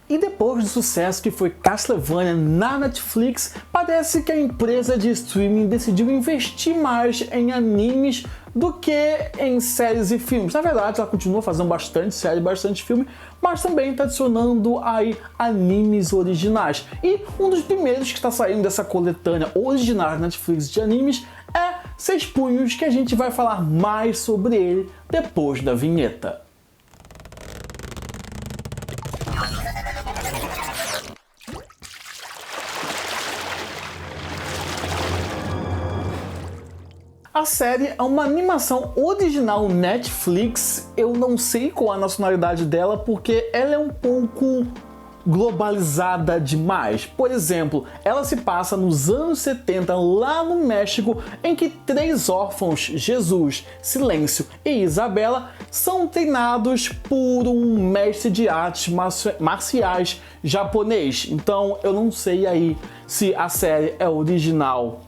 E depois do sucesso que foi Castlevania na Netflix, parece que a empresa de streaming decidiu investir mais em animes do que em séries e filmes. Na verdade, ela continua fazendo bastante série, bastante filme, mas também está adicionando aí animes originais. E um dos primeiros que está saindo dessa coletânea original da Netflix de animes é Seis Punhos, que a gente vai falar mais sobre ele depois da vinheta. A série é uma animação original Netflix, eu não sei qual a nacionalidade dela porque ela é um pouco globalizada demais. Por exemplo, ela se passa nos anos 70 lá no México, em que três órfãos, Jesus, Silêncio e Isabela, são treinados por um mestre de artes marciais japonês. Então eu não sei aí se a série é original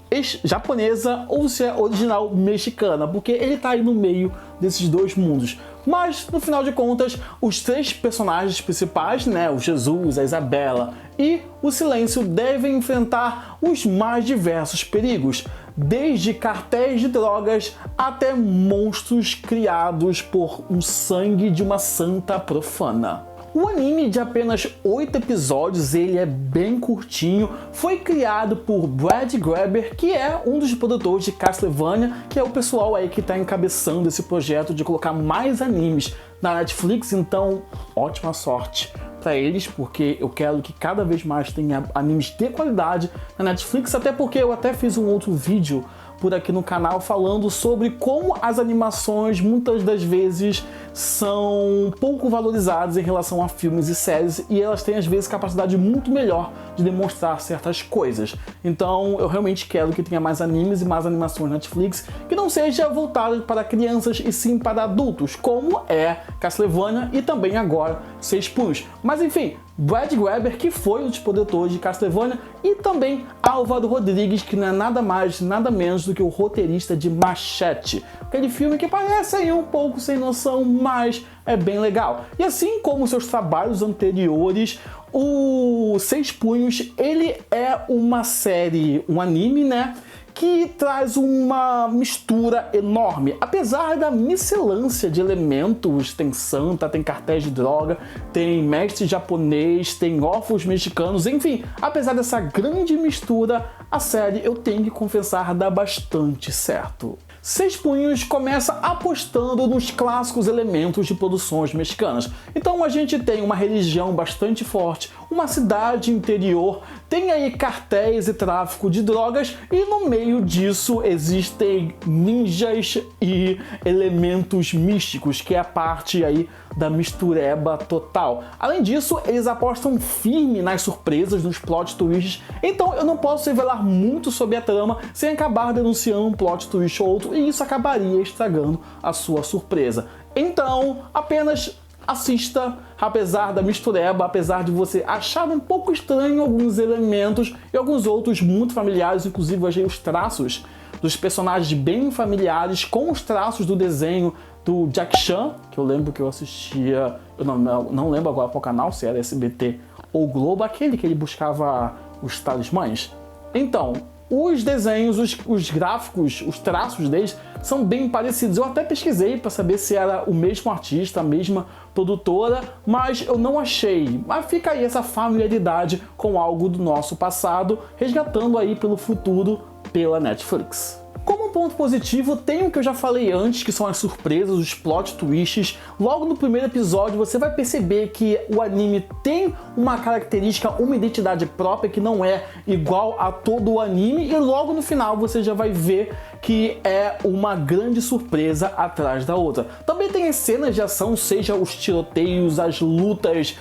japonesa ou se é original mexicana, porque ele tá aí no meio desses dois mundos. Mas, no final de contas, os três personagens principais, né, o Jesus, a Isabela e o Silêncio, devem enfrentar os mais diversos perigos, desde cartéis de drogas até monstros criados por um sangue de uma santa profana. O anime de apenas 8 episódios, ele é bem curtinho, foi criado por Brad Grabber, que é um dos produtores de Castlevania, que é o pessoal aí que está encabeçando esse projeto de colocar mais animes na Netflix, então ótima sorte para eles, porque eu quero que cada vez mais tenha animes de qualidade na Netflix, até porque eu até fiz um outro vídeo por aqui no canal falando sobre como as animações muitas das vezes são pouco valorizadas em relação a filmes e séries, e elas têm às vezes capacidade muito melhor de demonstrar certas coisas. Então eu realmente quero que tenha mais animes e mais animações na Netflix que não seja voltada para crianças e sim para adultos, como é Castlevania e também agora Seis Punhos. Mas enfim, Brad Grabber, que foi um dos produtores de Castlevania, e também Álvaro Rodrigues, que não é nada mais, nada menos do que o roteirista de Machete, aquele filme que parece aí um pouco sem noção, mas é bem legal. E assim como seus trabalhos anteriores, o Seis Punhos, ele é uma série, um anime, né, que traz uma mistura enorme. Apesar da miscelância de elementos, tem santa, tem cartéis de droga, tem mestre japonês, tem órfãos mexicanos, enfim, apesar dessa grande mistura, a série, eu tenho que confessar, dá bastante certo. Seis Punhos começa apostando nos clássicos elementos de produções mexicanas. Então a gente tem uma religião bastante forte, uma cidade interior, tem aí cartéis e tráfico de drogas, e no meio disso existem ninjas e elementos místicos, que é a parte aí da mistureba total. Além disso, eles apostam firme nas surpresas, nos plot twists, então eu não posso revelar muito sobre a trama sem acabar denunciando um plot twist ou outro, e isso acabaria estragando a sua surpresa. Então, apenas assista, apesar da mistureba, apesar de você achar um pouco estranho alguns elementos e alguns outros muito familiares, inclusive eu achei os traços dos personagens bem familiares com os traços do desenho do Jack Chan, que eu lembro que eu assistia, eu não lembro agora qual canal, se era SBT ou Globo, aquele que ele buscava os talismãs. Então, os desenhos, os gráficos, os traços deles são bem parecidos. Eu até pesquisei para saber se era o mesmo artista, a mesma produtora, mas eu não achei. Mas fica aí essa familiaridade com algo do nosso passado, resgatando aí pelo futuro pela Netflix. Como ponto positivo, tem o que eu já falei antes, que são as surpresas, os plot twists. Logo no primeiro episódio você vai perceber que o anime tem uma característica, uma identidade própria que não é igual a todo o anime, e logo no final você já vai ver que é uma grande surpresa atrás da outra. Também tem as cenas de ação, seja os tiroteios, as lutas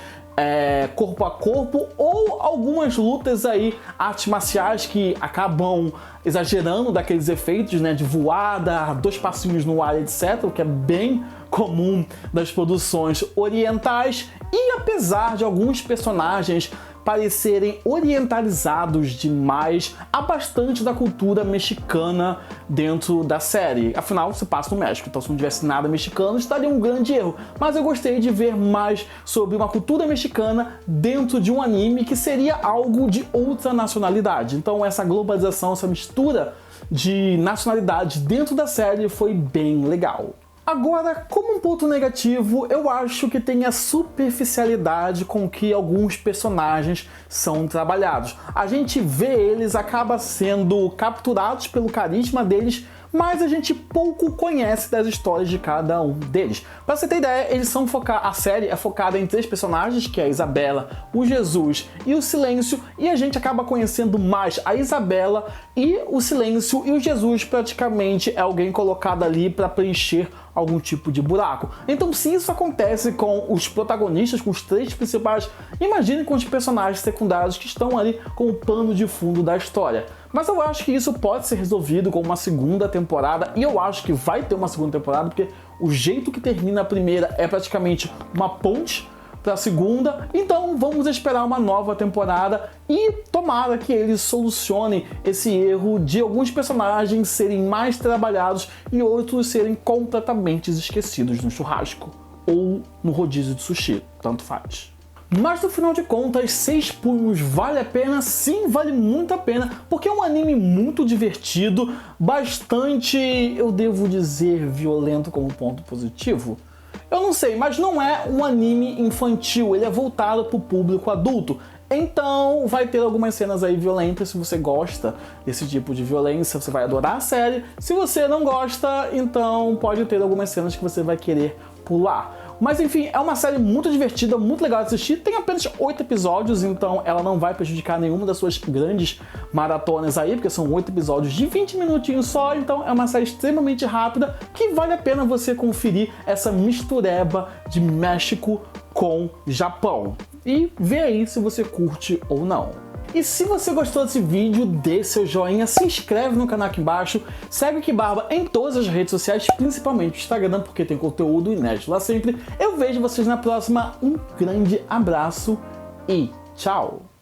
corpo a corpo, ou algumas lutas aí, artes marciais que acabam exagerando daqueles efeitos, né, de voada, 2 passinhos no ar, etc, o que é bem comum das produções orientais e apesar de alguns personagens parecerem orientalizados demais, há bastante da cultura mexicana dentro da série. Afinal, se passa no México, então se não tivesse nada mexicano, estaria um grande erro. Mas eu gostei de ver mais sobre uma cultura mexicana dentro de um anime que seria algo de outra nacionalidade. Então essa globalização, essa mistura de nacionalidade dentro da série foi bem legal. Agora, como um ponto negativo, eu acho que tem a superficialidade com que alguns personagens são trabalhados. A gente vê eles, acaba sendo capturados pelo carisma deles, mas a gente pouco conhece das histórias de cada um deles. Pra você ter ideia, a série é focada em 3 personagens, que é a Isabela, o Jesus e o Silêncio, e a gente acaba conhecendo mais a Isabela e o Silêncio, e o Jesus praticamente é alguém colocado ali para preencher algum tipo de buraco. Então, se isso acontece com os protagonistas, com os 3 principais, imagine com os personagens secundários que estão ali com o pano de fundo da história. Mas eu acho que isso pode ser resolvido com uma segunda temporada, e eu acho que vai ter uma segunda temporada, porque o jeito que termina a primeira é praticamente uma ponte para a segunda, então vamos esperar uma nova temporada e tomara que eles solucionem esse erro de alguns personagens serem mais trabalhados e outros serem completamente esquecidos no churrasco ou no rodízio de sushi, tanto faz. Mas no final de contas, 6 punhos vale a pena? Sim, vale muito a pena, porque é um anime muito divertido, bastante, eu devo dizer, violento como ponto positivo. Eu não sei, mas não é um anime infantil, ele é voltado para o público adulto. Então vai ter algumas cenas aí violentas. Se você gosta desse tipo de violência, você vai adorar a série. Se você não gosta, então pode ter algumas cenas que você vai querer pular. Mas enfim, é uma série muito divertida, muito legal de assistir. Tem apenas 8 episódios, então ela não vai prejudicar nenhuma das suas grandes maratonas aí, porque são 8 episódios de 20 minutinhos só, então é uma série extremamente rápida que vale a pena você conferir essa mistureba de México com Japão. E ver aí se você curte ou não. E se você gostou desse vídeo, dê seu joinha, se inscreve no canal aqui embaixo, segue o Kibarba em todas as redes sociais, principalmente o Instagram, porque tem conteúdo inédito lá sempre. Eu vejo vocês na próxima, um grande abraço e tchau!